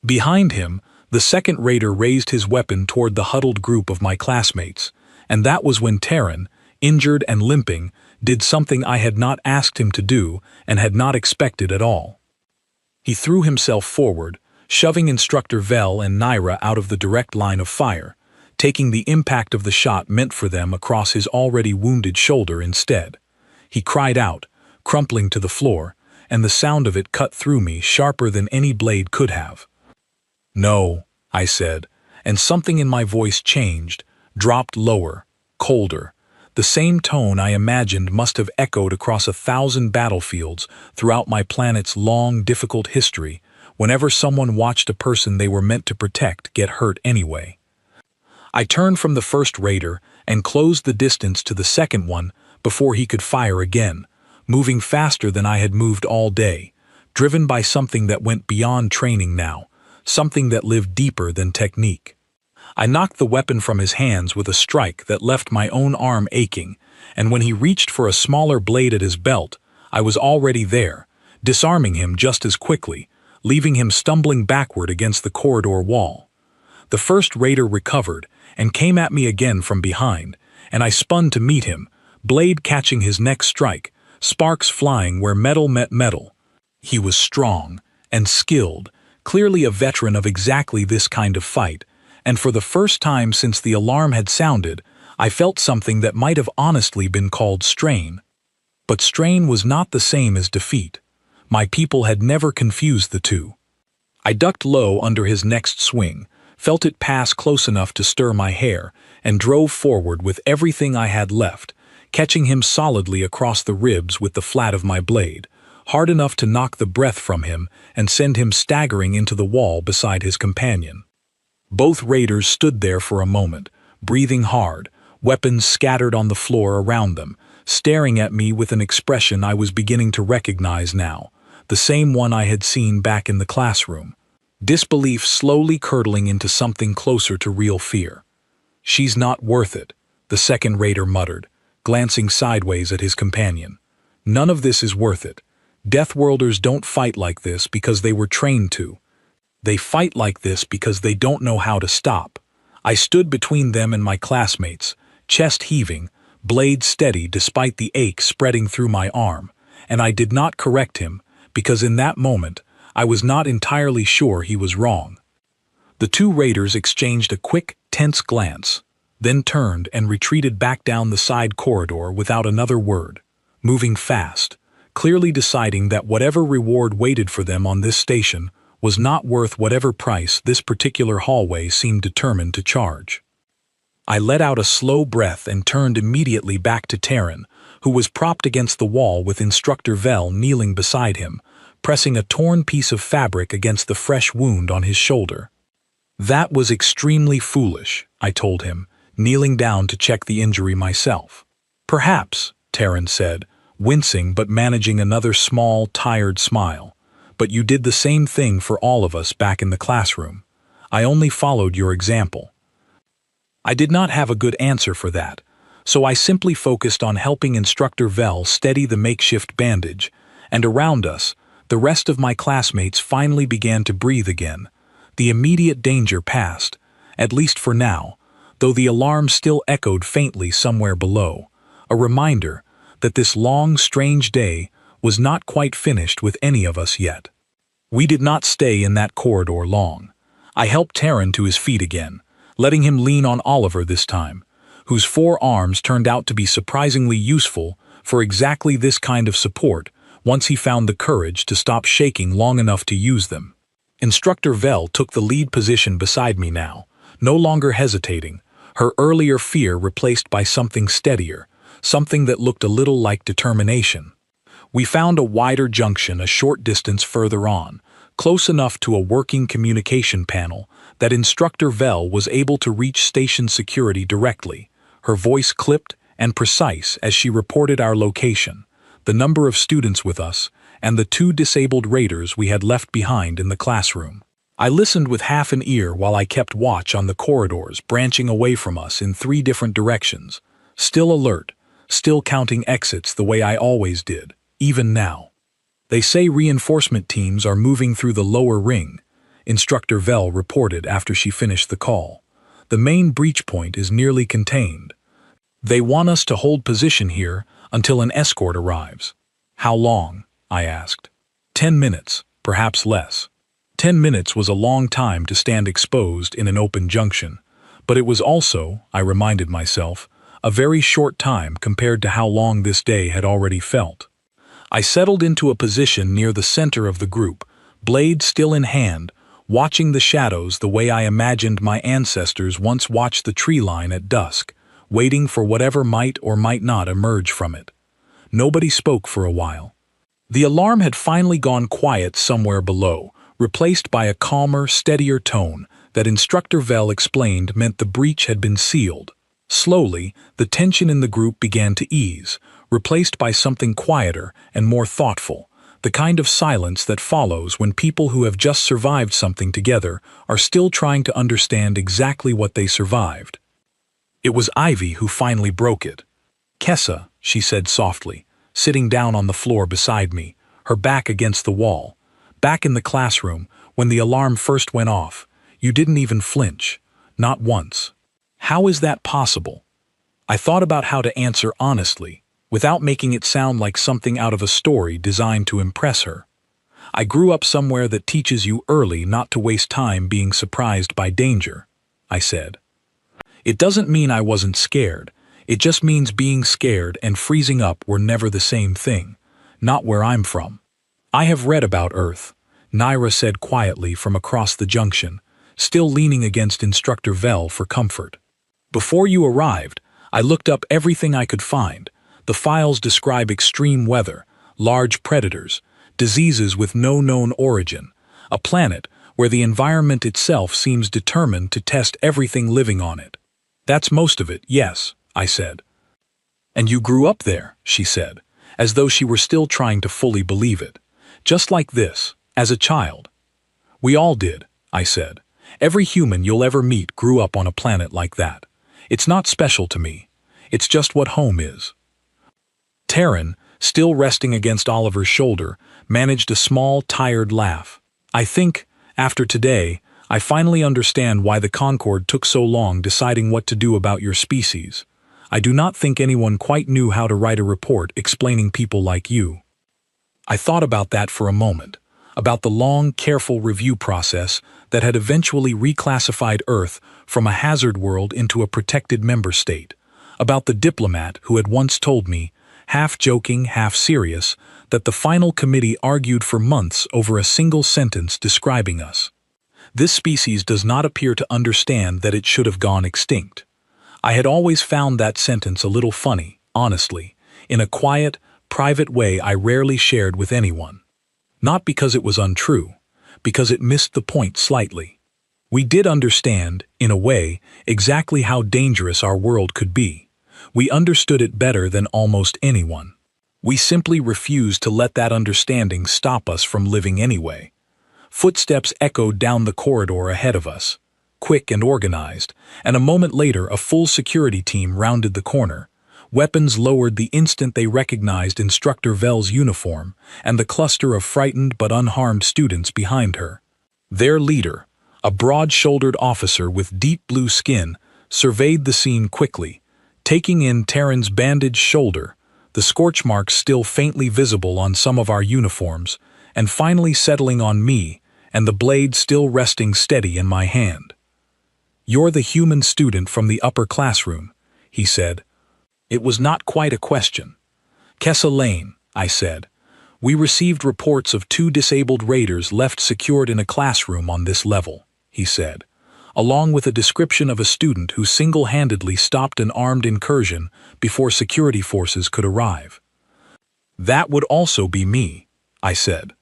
Behind him, the second raider raised his weapon toward the huddled group of my classmates, and that was when Terran, injured and limping, did something I had not asked him to do and had not expected at all. He threw himself forward, shoving Instructor Vel and Naira out of the direct line of fire, taking the impact of the shot meant for them across his already wounded shoulder instead. He cried out, crumpling to the floor, and the sound of it cut through me sharper than any blade could have. "No," I said, and something in my voice changed, dropped lower, colder. The same tone I imagined must have echoed across 1,000 battlefields throughout my planet's long, difficult history whenever someone watched a person they were meant to protect get hurt anyway. I turned from the first raider and closed the distance to the second one before he could fire again, moving faster than I had moved all day, driven by something that went beyond training now, something that lived deeper than technique. I knocked the weapon from his hands with a strike that left my own arm aching, and when he reached for a smaller blade at his belt, I was already there, disarming him just as quickly, leaving him stumbling backward against the corridor wall. The first raider recovered and came at me again from behind, and I spun to meet him, blade catching his next strike, sparks flying where metal met metal. He was strong and skilled, clearly a veteran of exactly this kind of fight, and for the first time since the alarm had sounded, I felt something that might have honestly been called strain. But strain was not the same as defeat. My people had never confused the two. I ducked low under his next swing, felt it pass close enough to stir my hair, and drove forward with everything I had left, catching him solidly across the ribs with the flat of my blade, hard enough to knock the breath from him and send him staggering into the wall beside his companion. Both raiders stood there for a moment, breathing hard, weapons scattered on the floor around them, staring at me with an expression I was beginning to recognize now, the same one I had seen back in the classroom. Disbelief slowly curdling into something closer to real fear. "She's not worth it," the second raider muttered, glancing sideways at his companion. "None of this is worth it. Deathworlders don't fight like this because they were trained to. They fight like this because they don't know how to stop." I stood between them and my classmates, chest heaving, blade steady despite the ache spreading through my arm, and I did not correct him because in that moment I was not entirely sure he was wrong. The two raiders exchanged a quick, tense glance, then turned and retreated back down the side corridor without another word, moving fast, clearly deciding that whatever reward waited for them on this station was not worth whatever price this particular hallway seemed determined to charge. I let out a slow breath and turned immediately back to Terran, who was propped against the wall with Instructor Vel kneeling beside him, pressing a torn piece of fabric against the fresh wound on his shoulder. "That was extremely foolish," I told him, kneeling down to check the injury myself. "Perhaps," Terran said, wincing but managing another small, tired smile. "But you did the same thing for all of us back in the classroom. I only followed your example." I did not have a good answer for that, so I simply focused on helping Instructor Vel steady the makeshift bandage, and around us, the rest of my classmates finally began to breathe again. The immediate danger passed, at least for now, though the alarm still echoed faintly somewhere below, a reminder that this long, strange day was not quite finished with any of us yet. We did not stay in that corridor long. I helped Terran to his feet again, letting him lean on Oliver this time, whose 4 arms turned out to be surprisingly useful for exactly this kind of support once he found the courage to stop shaking long enough to use them. Instructor Vel took the lead position beside me now, no longer hesitating, her earlier fear replaced by something steadier, something that looked a little like determination. We found a wider junction a short distance further on, close enough to a working communication panel that Instructor Vel was able to reach station security directly, her voice clipped and precise as she reported our location, the number of students with us, and the 2 disabled raiders we had left behind in the classroom. I listened with half an ear while I kept watch on the corridors branching away from us in 3 different directions, still alert, still counting exits the way I always did, even now. They say reinforcement teams are moving through the lower ring, Instructor Vel reported after she finished the call. The main breach point is nearly contained. They want us to hold position here until an escort arrives. How long? I asked. 10 minutes, perhaps less. 10 minutes was a long time to stand exposed in an open junction, but it was also, I reminded myself, a very short time compared to how long this day had already felt. I settled into a position near the center of the group, blade still in hand, watching the shadows the way I imagined my ancestors once watched the tree line at dusk, waiting for whatever might or might not emerge from it. Nobody spoke for a while. The alarm had finally gone quiet somewhere below, replaced by a calmer, steadier tone that Instructor Vel explained meant the breach had been sealed. Slowly, the tension in the group began to ease, replaced by something quieter and more thoughtful, the kind of silence that follows when people who have just survived something together are still trying to understand exactly what they survived. It was Ivy who finally broke it. "Kessa," she said softly, sitting down on the floor beside me, her back against the wall. "Back in the classroom, when the alarm first went off, you didn't even flinch. Not once. How is that possible?" I thought about how to answer honestly, without making it sound like something out of a story designed to impress her. "I grew up somewhere that teaches you early not to waste time being surprised by danger," I said. "It doesn't mean I wasn't scared. It just means being scared and freezing up were never the same thing. Not where I'm from." "I have read about Earth," Naira said quietly from across the junction, still leaning against Instructor Vel for comfort. "Before you arrived, I looked up everything I could find. The files describe extreme weather, large predators, diseases with no known origin, a planet where the environment itself seems determined to test everything living on it." "That's most of it, yes," I said. "And you grew up there," she said, as though she were still trying to fully believe it. "Just like this, as a child." "We all did," I said. "Every human you'll ever meet grew up on a planet like that. It's not special to me. It's just what home is." Taryn, still resting against Oliver's shoulder, managed a small, tired laugh. "I think, after today, I finally understand why the Concord took so long deciding what to do about your species. I do not think anyone quite knew how to write a report explaining people like you." I thought about that for a moment, about the long, careful review process that had eventually reclassified Earth from a hazard world into a protected member state, about the diplomat who had once told me, half joking, half serious, that the final committee argued for months over a single sentence describing us. "This species does not appear to understand that it should have gone extinct." I had always found that sentence a little funny, honestly, in a quiet, private way I rarely shared with anyone. Not because it was untrue, because it missed the point slightly. We did understand, in a way, exactly how dangerous our world could be. We understood it better than almost anyone. We simply refused to let that understanding stop us from living anyway. Footsteps echoed down the corridor ahead of us, quick and organized, and a moment later a full security team rounded the corner. Weapons lowered the instant they recognized Instructor Vel's uniform and the cluster of frightened but unharmed students behind her. Their leader, a broad-shouldered officer with deep blue skin, surveyed the scene quickly, taking in Taryn's bandaged shoulder, the scorch marks still faintly visible on some of our uniforms, and finally settling on me and the blade still resting steady in my hand. "You're the human student from the upper classroom," he said. It was not quite a question. "Kessa Lane," I said. "We received reports of 2 disabled raiders left secured in a classroom on this level," he said. along with a description of a student who single-handedly stopped an armed incursion before security forces could arrive. "That would also be me," I said.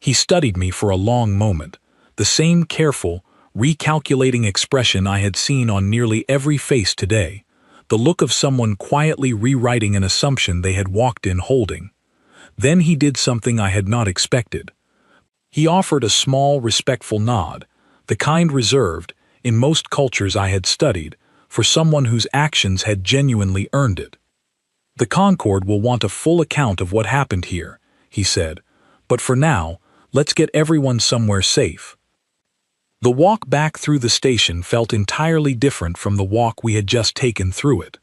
He studied me for a long moment, the same careful, recalculating expression I had seen on nearly every face today, the look of someone quietly rewriting an assumption they had walked in holding. Then he did something I had not expected. He offered a small, respectful nod, the kind reserved, in most cultures I had studied, for someone whose actions had genuinely earned it. "The Concord will want a full account of what happened here," he said, "but for now, let's get everyone somewhere safe." The walk back through the station felt entirely different from the walk we had just taken through it.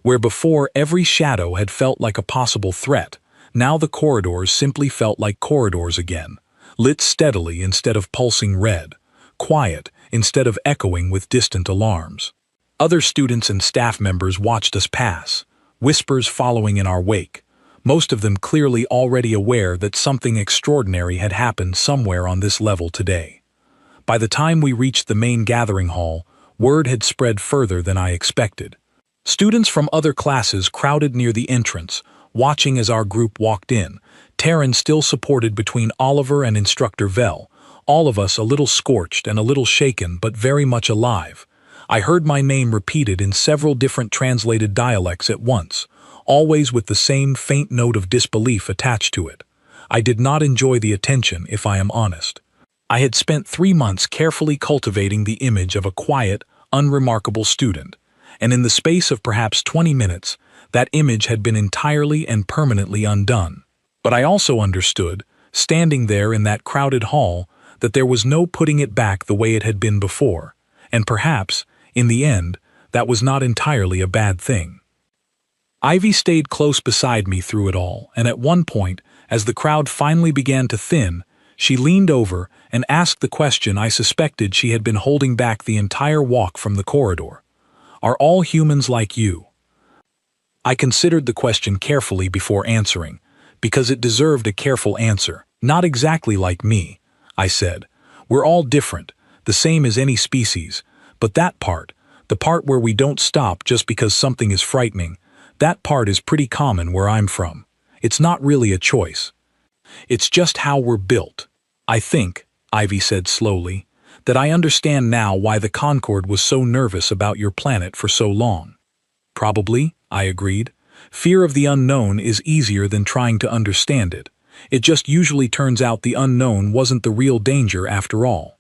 Where before every shadow had felt like a possible threat, now the corridors simply felt like corridors again, lit steadily instead of pulsing red, quiet instead of echoing with distant alarms. Other students and staff members watched us pass, whispers following in our wake, most of them clearly already aware that something extraordinary had happened somewhere on this level today. By the time we reached the main gathering hall, word had spread further than I expected. Students from other classes crowded near the entrance, watching as our group walked in, Taryn still supported between Oliver and Instructor Vell, all of us a little scorched and a little shaken but very much alive. I heard my name repeated in several different translated dialects at once, always with the same faint note of disbelief attached to it. I did not enjoy the attention, if I am honest. I had spent 3 months carefully cultivating the image of a quiet, unremarkable student, and in the space of perhaps 20 minutes, that image had been entirely and permanently undone. But I also understood, standing there in that crowded hall, that there was no putting it back the way it had been before, and perhaps, in the end, that was not entirely a bad thing. Ivy stayed close beside me through it all, and at one point, as the crowd finally began to thin, she leaned over and asked the question I suspected she had been holding back the entire walk from the corridor. "Are all humans like you?" I considered the question carefully before answering, because it deserved a careful answer. "Not exactly like me," I said. "We're all different, the same as any species, but that part, the part where we don't stop just because something is frightening, that part is pretty common where I'm from. It's not really a choice. It's just how we're built. I think," Ivy said slowly, "that I understand now why the Concord was so nervous about your planet for so long." "Probably," I agreed. "Fear of the unknown is easier than trying to understand it. It just usually turns out the unknown wasn't the real danger after all."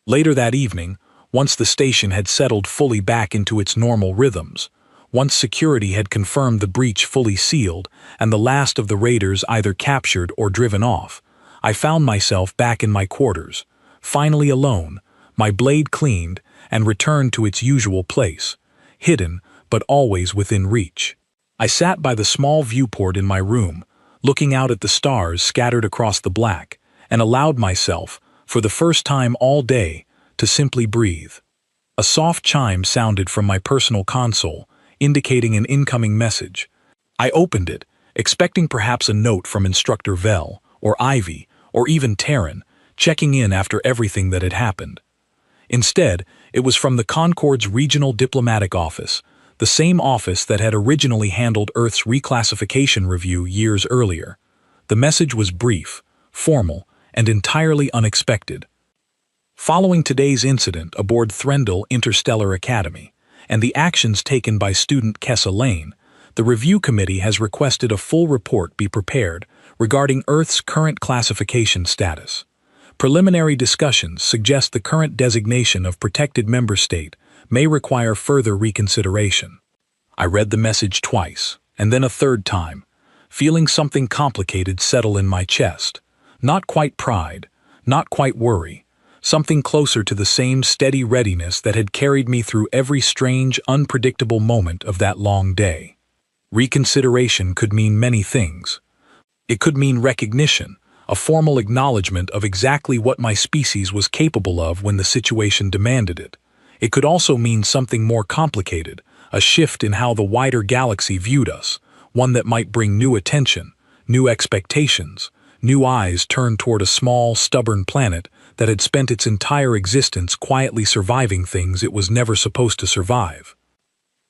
Later that evening, once the station had settled fully back into its normal rhythms, once security had confirmed the breach fully sealed and the last of the raiders either captured or driven off, I found myself back in my quarters, finally alone, my blade cleaned and returned to its usual place, hidden but always within reach. I sat by the small viewport in my room, looking out at the stars scattered across the black, and allowed myself, for the first time all day, to simply breathe. A soft chime sounded from my personal console, indicating an incoming message. I opened it, expecting perhaps a note from Instructor Vell, or Ivy, or even Taryn, checking in after everything that had happened. Instead, it was from the Concord's Regional Diplomatic Office, the same office that had originally handled Earth's reclassification review years earlier. The message was brief, formal, and entirely unexpected. Following today's incident aboard Threndel Interstellar Academy, and the actions taken by student Kessa Lane, the review committee has requested a full report be prepared regarding Earth's current classification status. Preliminary discussions suggest the current designation of protected member state may require further reconsideration. I read the message twice, and then a third time, feeling something complicated settle in my chest. Not quite pride, not quite worry, something closer to the same steady readiness that had carried me through every strange, unpredictable moment of that long day. Reconsideration could mean many things. It could mean recognition, a formal acknowledgement of exactly what my species was capable of when the situation demanded it. It could also mean something more complicated, a shift in how the wider galaxy viewed us, one that might bring new attention, new expectations, New eyes turned toward a small, stubborn planet that had spent its entire existence quietly surviving things it was never supposed to survive.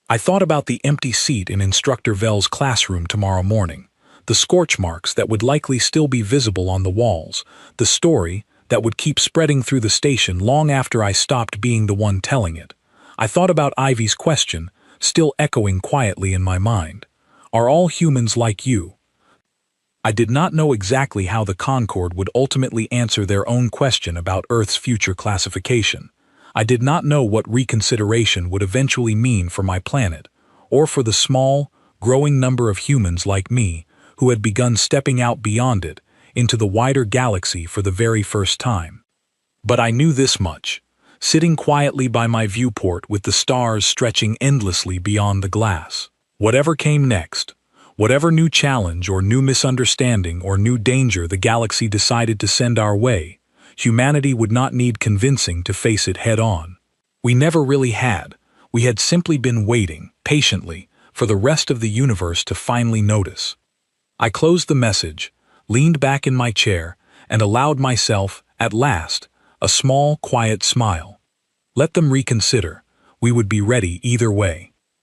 I thought about the empty seat in Instructor Vell's classroom tomorrow morning, the scorch marks that would likely still be visible on the walls, the story that would keep spreading through the station long after I stopped being the one telling it. I thought about Ivy's question, still echoing quietly in my mind. Are all humans like you? I did not know exactly how the Concord would ultimately answer their own question about Earth's future classification. I did not know what reconsideration would eventually mean for my planet, or for the small, growing number of humans like me who had begun stepping out beyond it into the wider galaxy for the very first time. But I knew this much. Sitting quietly by my viewport with the stars stretching endlessly beyond the glass. Whatever came next, whatever new challenge or new misunderstanding or new danger the galaxy decided to send our way, humanity would not need convincing to face it head-on. We never really had. We had simply been waiting, patiently, for the rest of the universe to finally notice. I closed the message, leaned back in my chair, and allowed myself, at last, a small, quiet smile. Let them reconsider. We would be ready either way.